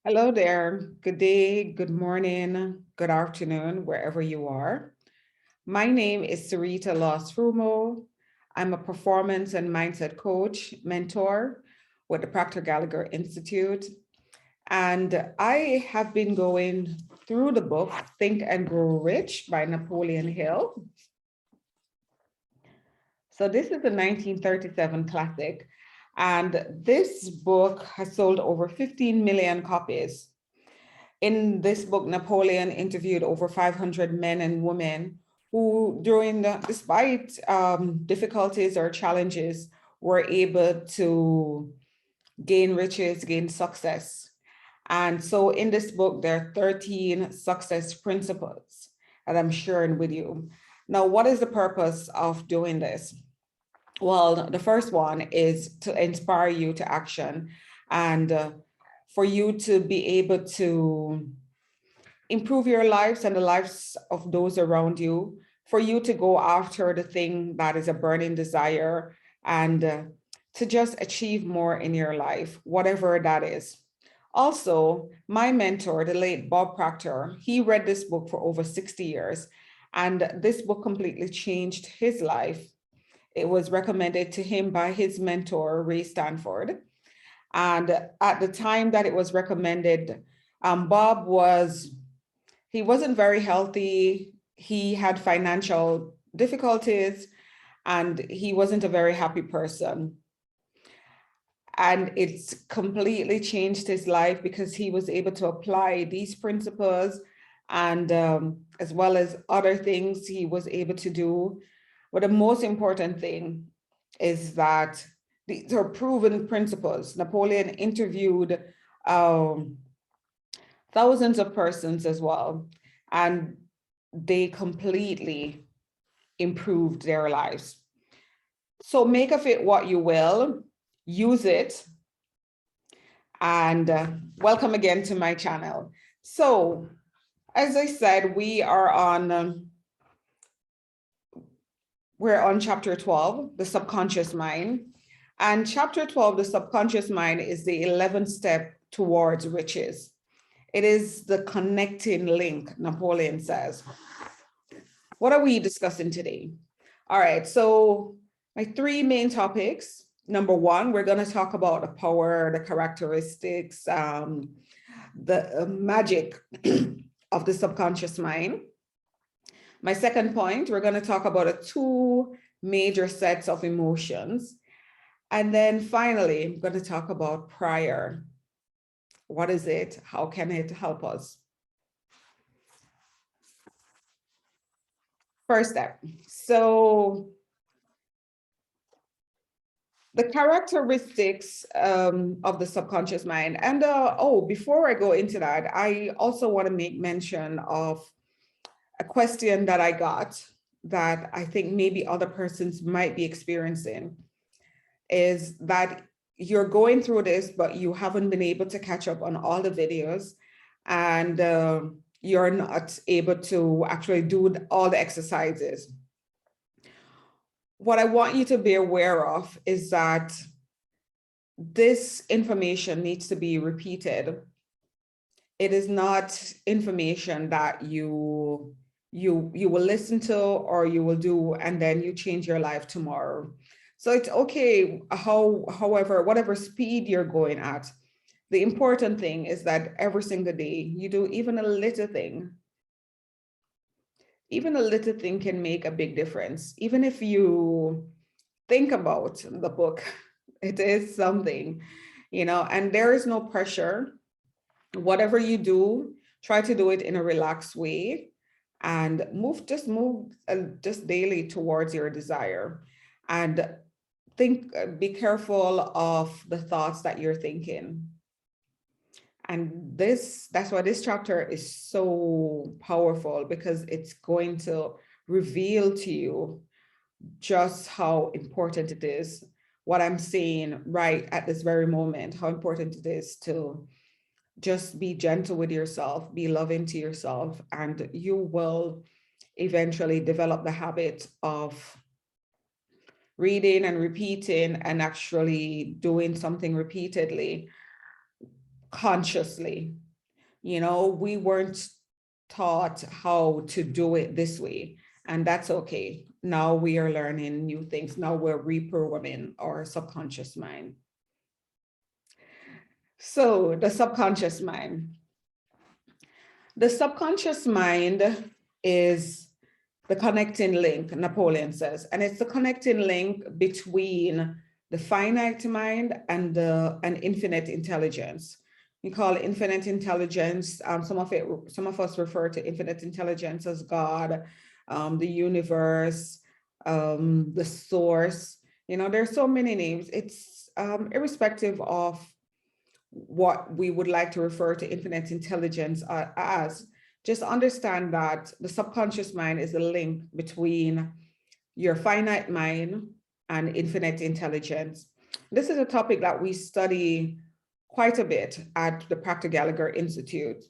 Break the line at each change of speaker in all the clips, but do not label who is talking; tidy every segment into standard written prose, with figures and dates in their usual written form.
Hello there. Good day, good morning, good afternoon, wherever you are. My name is Cyreta Laws-Frumau. I'm a performance and mindset coach, mentor with the Proctor Gallagher Institute. And I have been going through the book, Think and Grow Rich by Napoleon Hill. So this is a 1937 classic. And this book has sold over 15 million copies. In this book, Napoleon interviewed over 500 men and women who, despite difficulties or challenges, were able to gain riches, gain success. And so in this book, there are 13 success principles that I'm sharing with you. Now, what is the purpose of doing this? Well, the first one is to inspire you to action and for you to be able to improve your lives and the lives of those around you, for you to go after the thing that is a burning desire and to just achieve more in your life, whatever that is. Also, my mentor, the late Bob Proctor, he read this book for over 60 years, and this book completely changed his life. It was recommended to him by his mentor, Ray Stanford. And at the time that it was recommended, Bob he wasn't very healthy. He had financial difficulties and he wasn't a very happy person. And it's completely changed his life because he was able to apply these principles and as well as other things he was able to do. But the most important thing is that these are proven principles. Napoleon interviewed thousands of persons as well, and they completely improved their lives. So make of it what you will, use it, and welcome again to my channel. So, as I said, we're on chapter 12, the subconscious mind. And chapter 12, the subconscious mind, is the 11th step towards riches. It is the connecting link, Napoleon says. What are we discussing today? All right, so my three main topics. Number one, we're going to talk about the power, the characteristics, the magic of the subconscious mind. My second point, we're going to talk about the two major sets of emotions. And then finally, I'm going to talk about prayer. What is it? How can it help us? First step. So the characteristics of the subconscious mind. And before I go into that, I also want to make mention of a question that I got that I think maybe other persons might be experiencing, is that you're going through this, but you haven't been able to catch up on all the videos, and you're not able to actually do all the exercises. What I want you to be aware of is that this information needs to be repeated. It is not information that you will listen to or you will do and then you change your life tomorrow. So it's okay, however, whatever speed you're going at. The important thing is that every single day you do even a little thing. Even a little thing can make a big difference. Even if you think about the book, it is something, and there is no pressure. Whatever you do, try to do it in a relaxed way and move just daily towards your desire. And be careful of the thoughts that you're thinking. And that's why this chapter is so powerful, because it's going to reveal to you just how important it is, what I'm saying right at this very moment, how important it is to just be gentle with yourself, be loving to yourself, and you will eventually develop the habit of reading and repeating and actually doing something repeatedly. consciously. We weren't taught how to do it this way, and that's okay. Now we are learning new things. Now we're reprogramming our subconscious mind. So the subconscious mind. The subconscious mind is the connecting link, Napoleon says, and it's the connecting link between the finite mind and an infinite intelligence. We call infinite intelligence. Some of us refer to infinite intelligence as God, the universe, the source. There's so many names. It's irrespective of what we would like to refer to infinite intelligence as. Just understand that the subconscious mind is the link between your finite mind and infinite intelligence. This is a topic that we study quite a bit at the Proctor Gallagher Institute,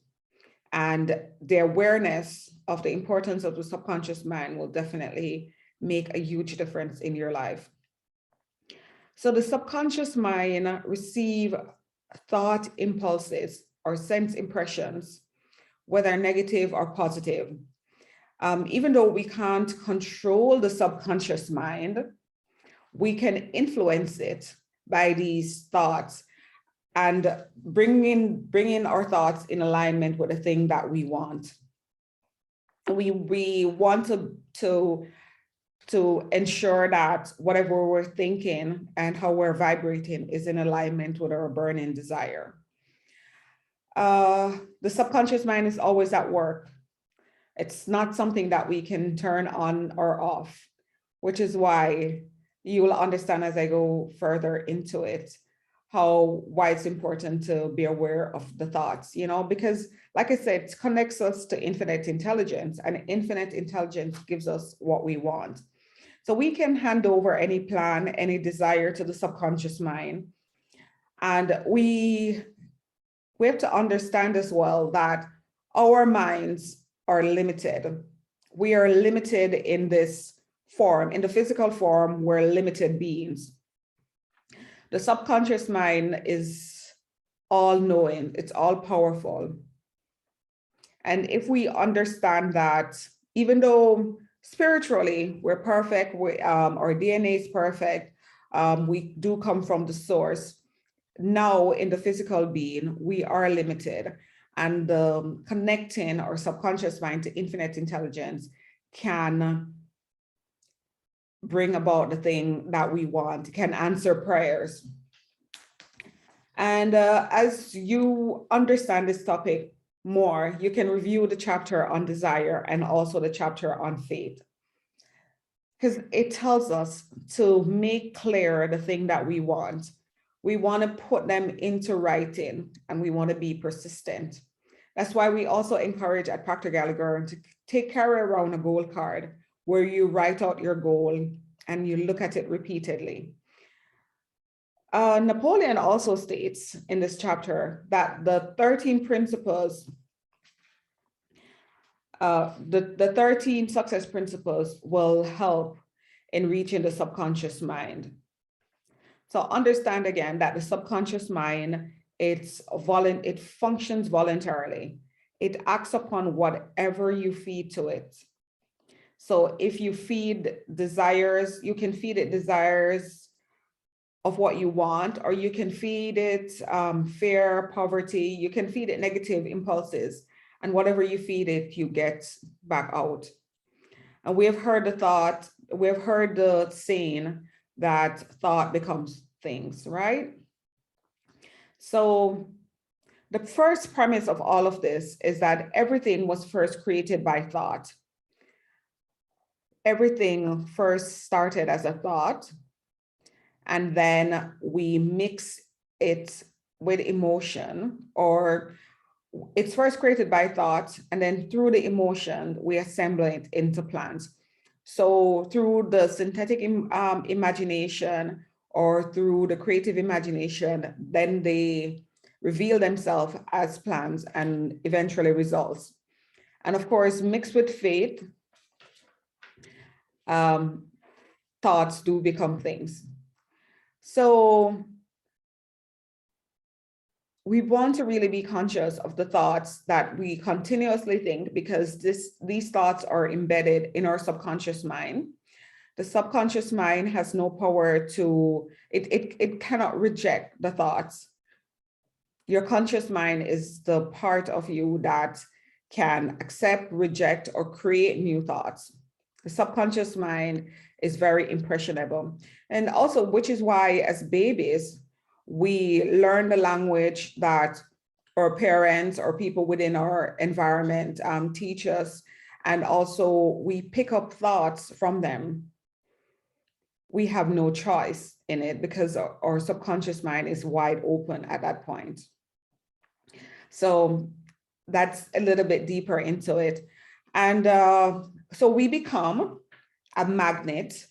and the awareness of the importance of the subconscious mind will definitely make a huge difference in your life. So the subconscious mind receives thought impulses or sense impressions, whether negative or positive. Even though we can't control the subconscious mind, we can influence it by these thoughts and bringing our thoughts in alignment with the thing that we want. We want to ensure that whatever we're thinking and how we're vibrating is in alignment with our burning desire. The subconscious mind is always at work. It's not something that we can turn on or off, which is why you will understand as I go further into it, why it's important to be aware of the thoughts, because like I said, it connects us to infinite intelligence, and infinite intelligence gives us what we want. So we can hand over any plan, any desire to the subconscious mind. And we have to understand as well that our minds are limited. We are limited in this form. In the physical form, we're limited beings. The subconscious mind is all-knowing. It's all-powerful. And if we understand that, even though spiritually we're perfect, our DNA is perfect, we do come from the source, now in the physical being, we are limited. And connecting our subconscious mind to infinite intelligence can bring about the thing that we want, can answer prayers. And as you understand this topic more, you can review the chapter on desire and also the chapter on faith, because it tells us to make clear the thing that we want. We want to put them into writing, and we want to be persistent. That's why we also encourage at Proctor Gallagher to carry around a goal card where you write out your goal and you look at it repeatedly. Napoleon also states in this chapter that the 13 principles, the 13 success principles will help in reaching the subconscious mind. So understand again that the subconscious mind, it functions voluntarily. It acts upon whatever you feed to it. So if you feed desires, you can feed it desires of what you want, or you can feed it fear, poverty, you can feed it negative impulses, and whatever you feed it, you get back out. And we have heard the saying that thought becomes things, right? So the first premise of all of this is that everything was first created by thought. Everything first started as a thought, and then we mix it with emotion, or it's first created by thought, and then through the emotion, we assemble it into plans. So through the synthetic imagination or through the creative imagination, then they reveal themselves as plans and eventually results. And of course, mixed with faith, thoughts do become things. So we want to really be conscious of the thoughts that we continuously think, because these thoughts are embedded in our subconscious mind. The subconscious mind has no power to, it cannot reject the thoughts. Your conscious mind is the part of you that can accept, reject, or create new thoughts. The subconscious mind is very impressionable. And also, which is why as babies, we learn the language that our parents or people within our environment teach us. And also we pick up thoughts from them. We have no choice in it because our subconscious mind is wide open at that point. So that's a little bit deeper into it. And so we become a magnet,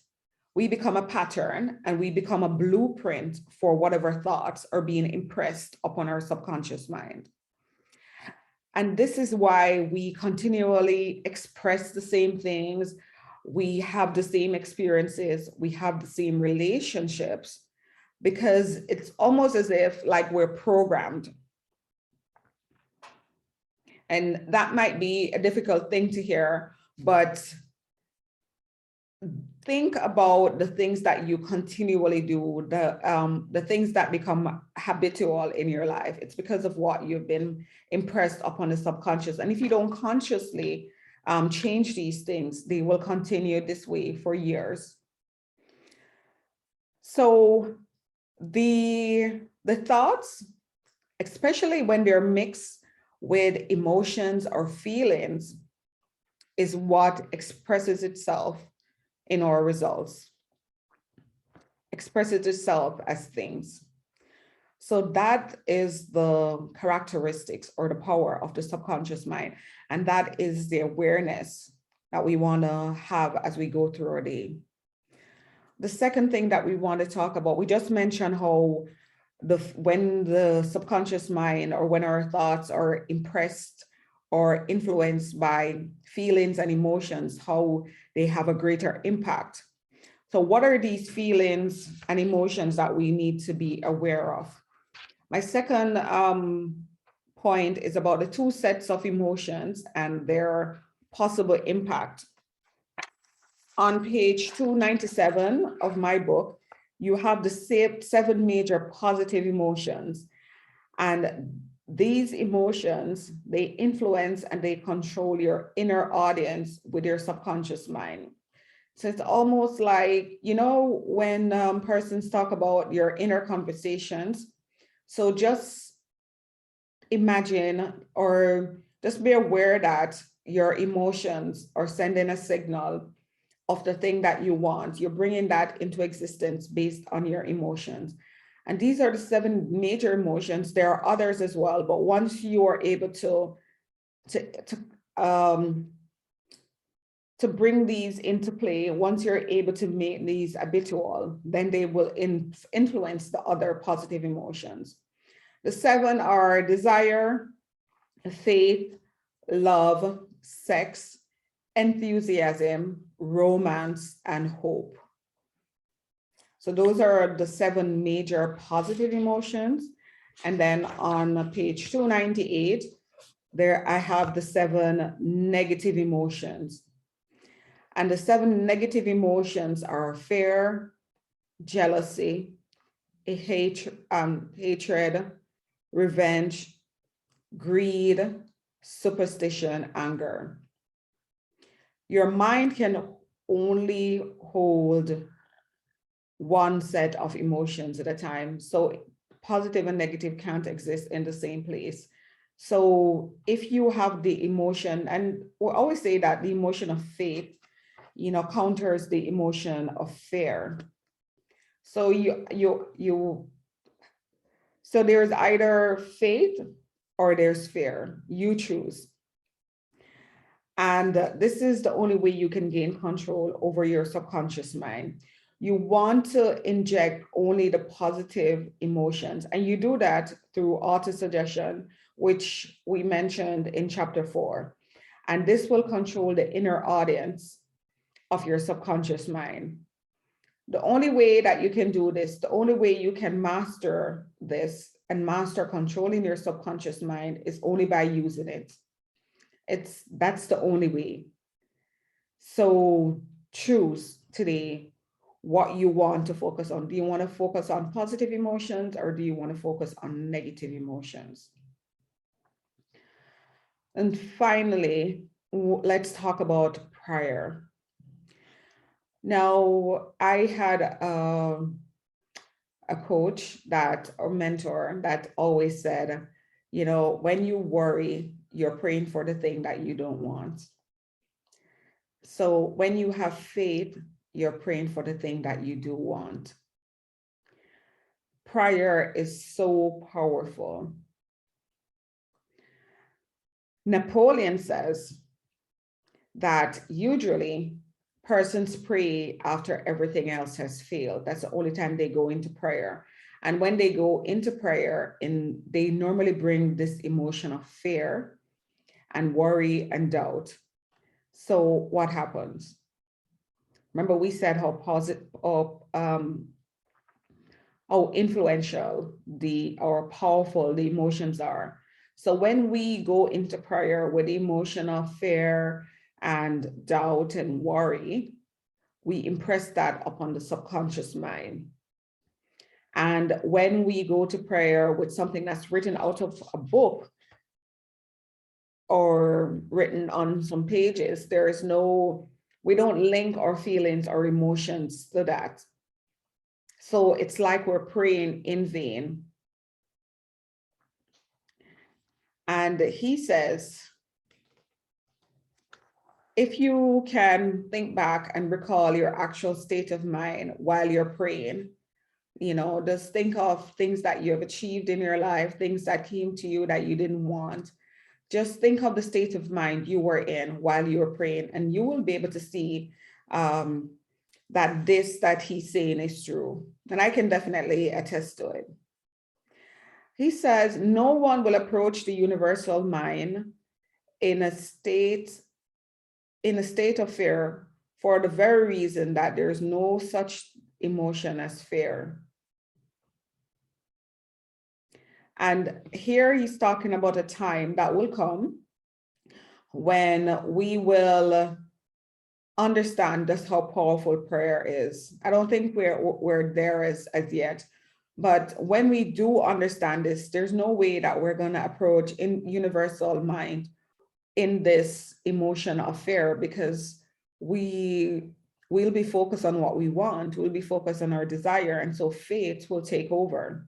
we become a pattern, and we become a blueprint for whatever thoughts are being impressed upon our subconscious mind. And this is why we continually express the same things. We have the same experiences, we have the same relationships, because it's almost as if like we're programmed. And that might be a difficult thing to hear, but think about the things that you continually do, the things that become habitual in your life. It's because of what you've been impressed upon the subconscious. And if you don't consciously change these things, they will continue this way for years. So the thoughts, especially when they're mixed with emotions or feelings, is what expresses itself in our results, expresses itself as things. So that is the characteristics or the power of the subconscious mind. And that is the awareness that we want to have as we go through our day. The second thing that we want to talk about, we just mentioned how when the subconscious mind or when our thoughts are impressed or influenced by feelings and emotions, how they have a greater impact. So what are these feelings and emotions that we need to be aware of? My second point is about the two sets of emotions and their possible impact. On page 297 of my book, you have the 7 major positive emotions. And these emotions, they influence and they control your inner audience with your subconscious mind. So it's almost like, you know, when persons talk about your inner conversations. So just imagine or just be aware that your emotions are sending a signal of the thing that you want. You're bringing that into existence based on your emotions. And these are the 7 major emotions. There are others as well, but once you are able to bring these into play, once you're able to make these habitual, then they will influence the other positive emotions. The 7 are desire, faith, love, sex, enthusiasm, romance, and hope. So those are the 7 major positive emotions. And then on page 298, there I have the 7 negative emotions. And the 7 negative emotions are fear, jealousy, hatred, revenge, greed, superstition, anger. Your mind can only hold one set of emotions at a time. So positive and negative can't exist in the same place. So if you have the emotion, and we always say that the emotion of faith, you know, counters the emotion of fear. So so there's either faith or there's fear. You choose. And this is the only way you can gain control over your subconscious mind. You want to inject only the positive emotions, and you do that through autosuggestion, which we mentioned in chapter 4. And this will control the inner audience of your subconscious mind. The only way that you can do this, the only way you can master this and master controlling your subconscious mind is only by using it. That's the only way. So choose today what you want to focus on. Do you want to focus on positive emotions or do you want to focus on negative emotions? And finally, let's talk about prayer. Now, I had a coach or mentor that always said, you know, when you worry, you're praying for the thing that you don't want. So when you have faith, you're praying for the thing that you do want. Prayer is so powerful. Napoleon says that usually persons pray after everything else has failed. That's the only time they go into prayer. And when they go into prayer, they normally bring this emotion of fear and worry and doubt. So what happens? Remember, we said how positive, how influential or powerful the emotions are. So when we go into prayer with emotion of fear and doubt and worry, we impress that upon the subconscious mind. And when we go to prayer with something that's written out of a book or written on some pages, we don't link our feelings or emotions to that. So it's like we're praying in vain. And he says, if you can think back and recall your actual state of mind while you're praying, you know, just think of things that you have achieved in your life, things that came to you that you didn't want. Just think of the state of mind you were in while you were praying, and you will be able to see that that he's saying is true. And I can definitely attest to it. He says, no one will approach the universal mind in a state of fear for the very reason that there's no such emotion as fear. And here he's talking about a time that will come when we will understand just how powerful prayer is. I don't think we're there as yet, but when we do understand this, there's no way that we're going to approach in universal mind in this emotion of fear, because we'll be focused on what we want. We'll be focused on our desire. And so faith will take over.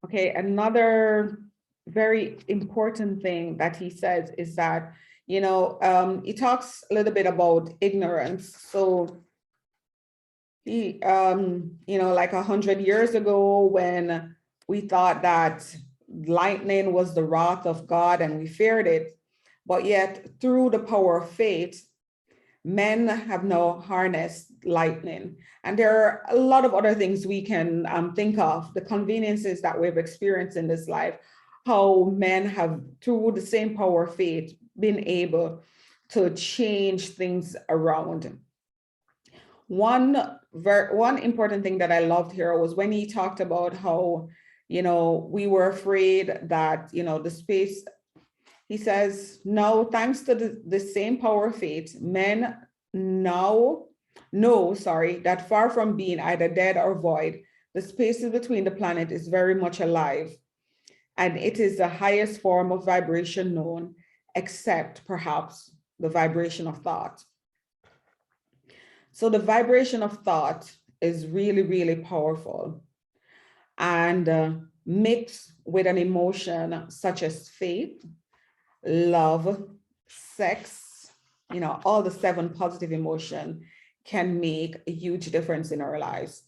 Okay, another very important thing that he says is that, you know, he talks a little bit about ignorance. So he, you know, like 100 years ago, when we thought that lightning was the wrath of God and we feared it, but yet through the power of faith, men have now harnessed lightning. And there are a lot of other things we can think of, the conveniences that we've experienced in this life, how men have, through the same power of faith, been able to change things around. One important thing that I loved here was when he talked about how, you know, we were afraid that, you know, the space. He says, no, thanks to the same power of faith, men now know, that far from being either dead or void, the spaces between the planet is very much alive. And it is the highest form of vibration known, except perhaps the vibration of thought. So the vibration of thought is really, really powerful. And mixed with an emotion such as faith, love, sex, you know, all the 7 positive emotions can make a huge difference in our lives.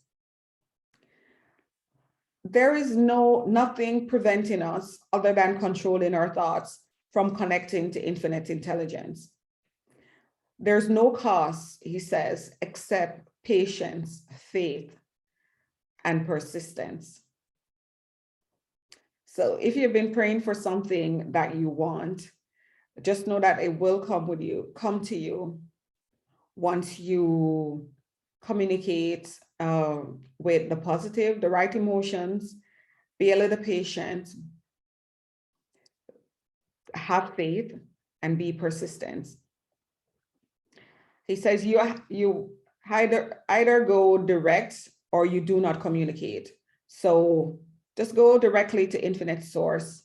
There is nothing preventing us other than controlling our thoughts from connecting to infinite intelligence. There's no cost, he says, except patience, faith, and persistence. So if you've been praying for something that you want, Just know that it will come to you once you communicate with the positive, the right emotions, be a little patient, have faith, and be persistent. He says you either go direct or you do not communicate. So just go directly to infinite source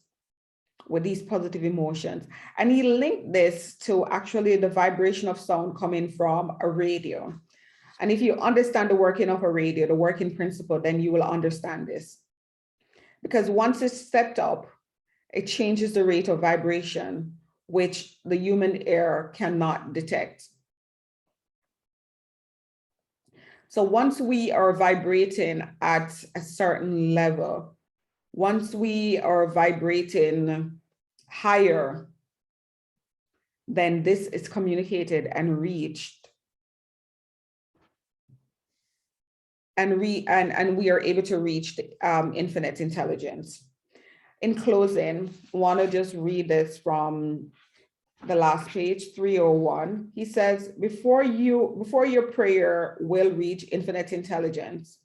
with these positive emotions. And he linked this to actually the vibration of sound coming from a radio. And if you understand the working of a radio, the working principle, then you will understand this. Because once it's set up, it changes the rate of vibration, which the human ear cannot detect. So once we are vibrating at a certain level, once we are vibrating higher, then this is communicated and reached. And we are able to reach the, infinite intelligence. In closing, I want to just read this from the last page, 301. He says, before your prayer will reach infinite intelligence.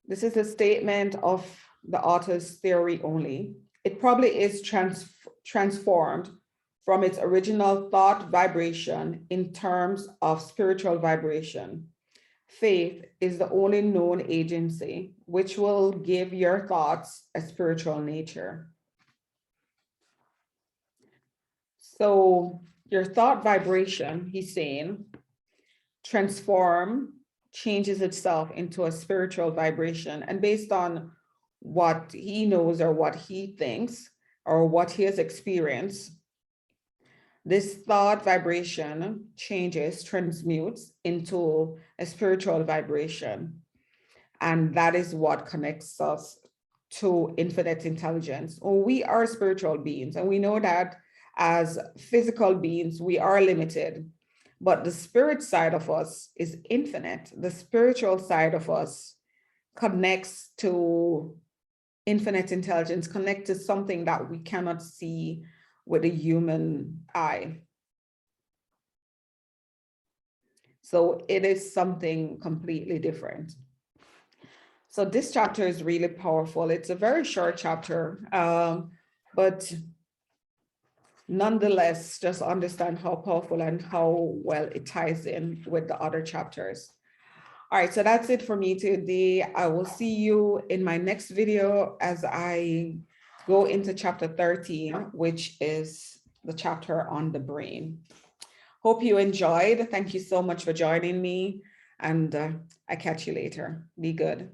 This is a statement of the author's theory only. It probably is transformed from its original thought vibration in terms of spiritual vibration. Faith is the only known agency which will give your thoughts a spiritual nature. So your thought vibration, he's saying, changes itself into a spiritual vibration. And based on what he knows or what he thinks or what he has experienced, this thought vibration transmutes into a spiritual vibration. And that is what connects us to infinite intelligence. We are spiritual beings, and we know that as physical beings, we are limited, but the spirit side of us is infinite. The spiritual side of us connects to infinite intelligence, connects to something that we cannot see with a human eye. So it is something completely different. So this chapter is really powerful. It's a very short chapter, but nonetheless, just understand how powerful and how well it ties in with the other chapters. All right, so that's it for me today. I will see you in my next video as I go into chapter 13, which is the chapter on the brain. Hope you enjoyed. Thank you so much for joining me, and I catch you later. Be good.